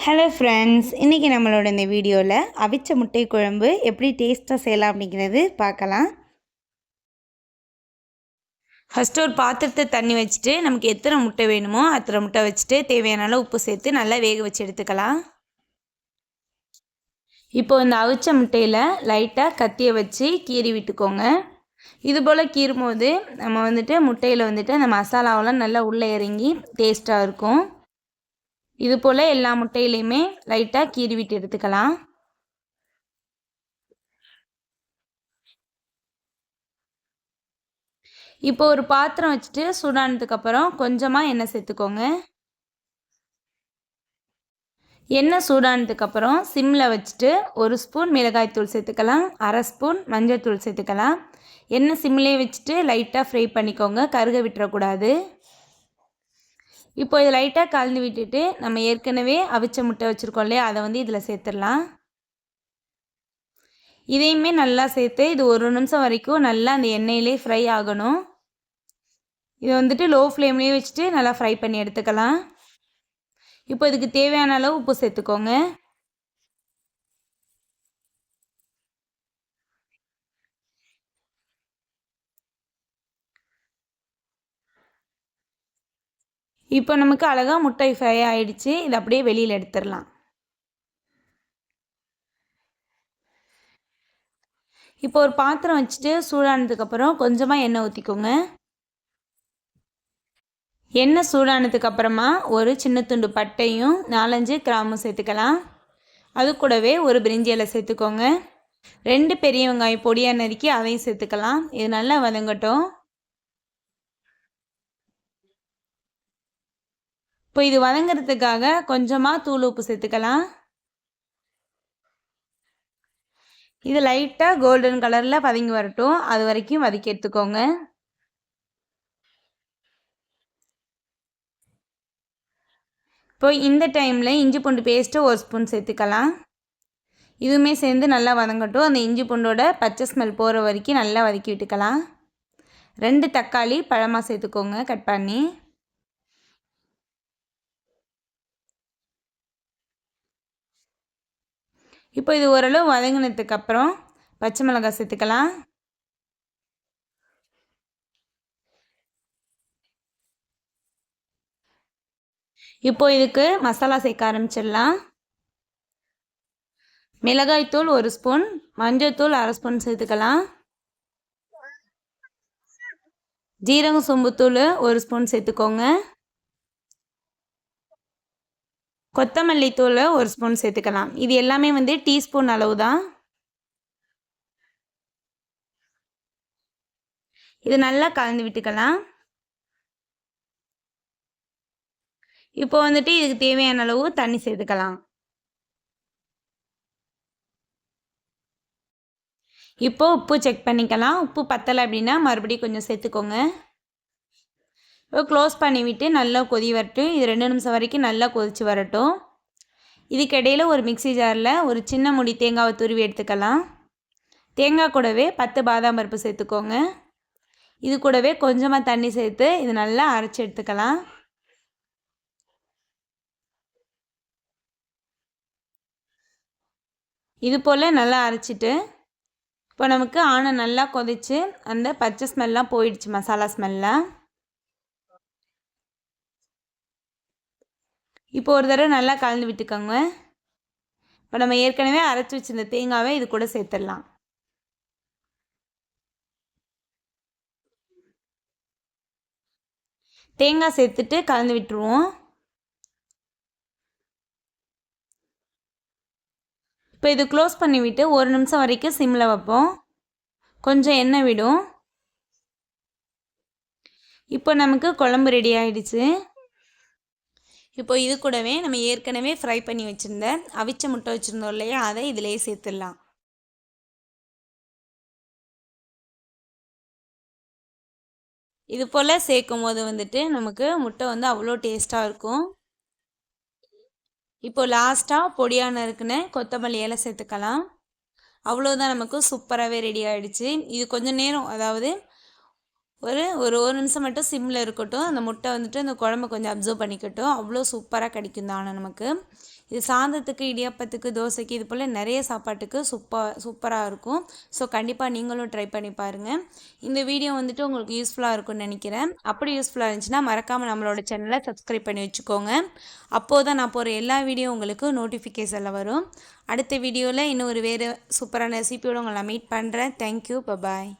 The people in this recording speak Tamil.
ஹலோ ஃப்ரெண்ட்ஸ், இன்றைக்கி நம்மளோட இந்த வீடியோவில் அவிச்ச முட்டை குழம்பு எப்படி டேஸ்ட்டாக செய்யலாம் அப்படிங்கிறது பார்க்கலாம். ஃபஸ்ட்டு ஒரு பாத்திரத்தை தண்ணி வச்சுட்டு நமக்கு எத்தனை முட்டை வேணுமோ அத்தனை முட்டை வச்சுட்டு தேவையான அளவு உப்பு சேர்த்து நல்லா வேக வச்சு எடுத்துக்கலாம். இப்போ இந்த அவிச்ச முட்டையில் லைட்டாக கத்தியை வச்சு கீறி விட்டுக்கோங்க. இதுபோல் கீறும் போது நம்ம முட்டையில் அந்த மசாலாவெல்லாம் நல்லா உள்ளே இறங்கி டேஸ்ட்டாக இருக்கும். இது போல் எல்லா முட்டையிலையுமே லைட்டாக கீறி விட்டு எடுத்துக்கலாம். இப்போ ஒரு பாத்திரம் வச்சுட்டு சூடானதுக்கப்புறம் கொஞ்சமாக எண்ணெய் சேர்த்துக்கோங்க. எண்ணெய் சூடானதுக்கப்புறம் சிம்மில் வச்சுட்டு 1 ஸ்பூன் மிளகாய்த்தூள் சேர்த்துக்கலாம், 1/2 ஸ்பூன் மஞ்சள் தூள் சேர்த்துக்கலாம். எண்ணெய் சிம்மிலே வச்சுட்டு லைட்டாக ஃப்ரை பண்ணிக்கோங்க, கருக விட்டுறக்கூடாது. இப்போ இதை லைட்டாக கலந்து விட்டுட்டு நம்ம ஏற்கனவே அவிச்ச முட்டை வச்சுருக்கோம் இல்லையா, அதை இதில் சேர்த்துடலாம். இதையுமே நல்லா சேர்த்து இது 1 நிமிஷம் வரைக்கும் நல்லா அந்த எண்ணெயிலே ஃப்ரை ஆகணும். இதை லோ ஃப்ளேம்லேயே வச்சுட்டு நல்லா ஃப்ரை பண்ணி எடுத்துக்கலாம். இப்போ இதுக்கு தேவையான அளவு உப்பு சேர்த்துக்கோங்க. இப்போ நமக்கு அழகாக முட்டை ஃப்ரை ஆகிடுச்சு. இதை அப்படியே வெளியில் எடுத்துடலாம். இப்போ ஒரு பாத்திரம் வச்சுட்டு சூடானதுக்கப்புறம் கொஞ்சமாக எண்ணெய் ஊற்றிக்கோங்க. எண்ணெய் சூடானதுக்கப்புறமா ஒரு சின்ன துண்டு பட்டையும் 4-5 கிராமும் சேர்த்துக்கலாம். அது கூடவே ஒரு பிரிஞ்சி இலை சேர்த்துக்கோங்க. 2 பெரிய வெங்காயம் பொடியாக நறுக்கி அதையும் சேர்த்துக்கலாம். இது நல்லா வதங்கட்டும். இப்போ இது வதங்கிறதுக்காக கொஞ்சமாக தூள் உப்பு சேர்த்துக்கலாம். இது லைட்டாக கோல்டன் கலரில் வதங்கி வரட்டும், அது வரைக்கும் வதக்கி எடுத்துக்கோங்க. இப்போ இந்த டைமில் இஞ்சி பூண்டு பேஸ்ட்டு 1 ஸ்பூன் சேர்த்துக்கலாம். இதுவுமே சேர்ந்து நல்லா வதங்கட்டும். அந்த இஞ்சி பூண்டோட பச்சை ஸ்மெல் போகிற வரைக்கும் நல்லா வதக்கி விட்டுக்கலாம். 2 தக்காளி பழமாக சேர்த்துக்கோங்க, கட் பண்ணி. இப்போ இது ஓரளவு வதங்கினதுக்கப்புறம் பச்சை மிளகாய் சேர்த்துக்கலாம். இப்போ இதுக்கு மசாலா சேர்க்க ஆரம்பிச்சிடலாம். மிளகாய்த்தூள் 1 ஸ்பூன், மஞ்சள்தூள் 1/2 ஸ்பூன் சேர்த்துக்கலாம். ஜீரகம் சோம்புத்தூள் 1 ஸ்பூன் சேர்த்துக்கோங்க. கொத்தமல்லி தூள் 1 ஸ்பூன் சேர்த்துக்கலாம். இது எல்லாமே டீஸ்பூன் அளவு தான். இது நல்லா கலந்து விட்டுக்கலாம். இப்போ இதுக்கு தேவையான அளவு தண்ணி சேர்த்துக்கலாம். இப்போ உப்பு செக் பண்ணிக்கலாம். உப்பு பத்தலை அப்படின்னா மறுபடியும் கொஞ்சம் சேர்த்துக்கோங்க. இப்போ க்ளோஸ் பண்ணிவிட்டு நல்லா கொதி வரட்டும். இது 2 நிமிஷம் வரைக்கும் நல்லா கொதித்து வரட்டும். இதுக்கிடையில் ஒரு மிக்ஸி ஜாரில் ஒரு சின்ன முடி தேங்காவை துருவி எடுத்துக்கலாம். தேங்காய் கூடவே 10 பாதாம் பருப்பு சேர்த்துக்கோங்க. இது கூடவே கொஞ்சமாக தண்ணி சேர்த்து இது நல்லா அரைச்சி எடுத்துக்கலாம். இது போல் நல்லா அரைச்சிட்டு இப்போ நமக்கு நல்லா கொதிச்சு அந்த பச்சை ஸ்மெல்லாம் போயிடுச்சு, மசாலா ஸ்மெல்லாம். இப்போ ஒரு தடவை நல்லா கலந்து விட்டுக்கோங்க. இப்போ நம்ம ஏற்கனவே அரைச்சி வச்சிருந்த தேங்காவை இது கூட சேர்த்துடலாம். தேங்காய் சேர்த்துட்டு கலந்து விட்டுருவோம். இப்போ இது க்ளோஸ் பண்ணிவிட்டு 1 நிமிஷம் வரைக்கும் சிம்மில் வைப்போம். கொஞ்சம் எண்ணெய் விடும். இப்போ நமக்கு குழம்பு ரெடி ஆகிடுச்சு. இப்போ இது கூடவே நம்ம ஏற்கனவே ஃப்ரை பண்ணி வச்சுருந்த அவிச்ச முட்டை வச்சுருந்தோம் இல்லையா, அதை இதிலே சேர்த்துடலாம். இது போல் சேர்க்கும் போது நமக்கு முட்டை அவ்வளோ டேஸ்ட்டாக இருக்கும். இப்போ லாஸ்ட்டாக பொடியாக நறுக்குன கொத்தமல்லி இலை சேர்த்துக்கலாம். அவ்வளோதான், நமக்கு சூப்பராகவே ரெடி ஆகிடுச்சு. இது கொஞ்சம் நேரம், அதாவது ஒரு நிமிஷம் மட்டும் சிம்மில் இருக்கட்டும். அந்த முட்டை வந்துட்டு அந்த குழம்பு கொஞ்சம் அப்சர்வ் பண்ணிக்கட்டும். அவ்வளோ சூப்பராக கிடைக்கும் தானே நமக்கு. இது சாதத்துக்கு, இடியாப்பத்துக்கு, தோசைக்கு இது போல் நிறைய சாப்பாட்டுக்கு சூப்பராக இருக்கும். ஸோ கண்டிப்பாக நீங்களும் ட்ரை பண்ணி பாருங்கள். இந்த வீடியோ வந்துட்டு உங்களுக்கு யூஸ்ஃபுல்லாக இருக்கும்னு நினைக்கிறேன். அப்படி யூஸ்ஃபுல்லாக இருந்துச்சுன்னா மறக்காமல் நம்மளோட சேனலை சப்ஸ்கிரைப் பண்ணி வச்சுக்கோங்க. அப்போது தான் நான் போகிற எல்லா வீடியோ உங்களுக்கு நோட்டிஃபிகேஷனில் வரும். அடுத்த வீடியோவில் இன்னும் வேறு சூப்பரான ரெசிபியோடு உங்களை நான் மீட் பண்ணுறேன். Thank you, bye bye.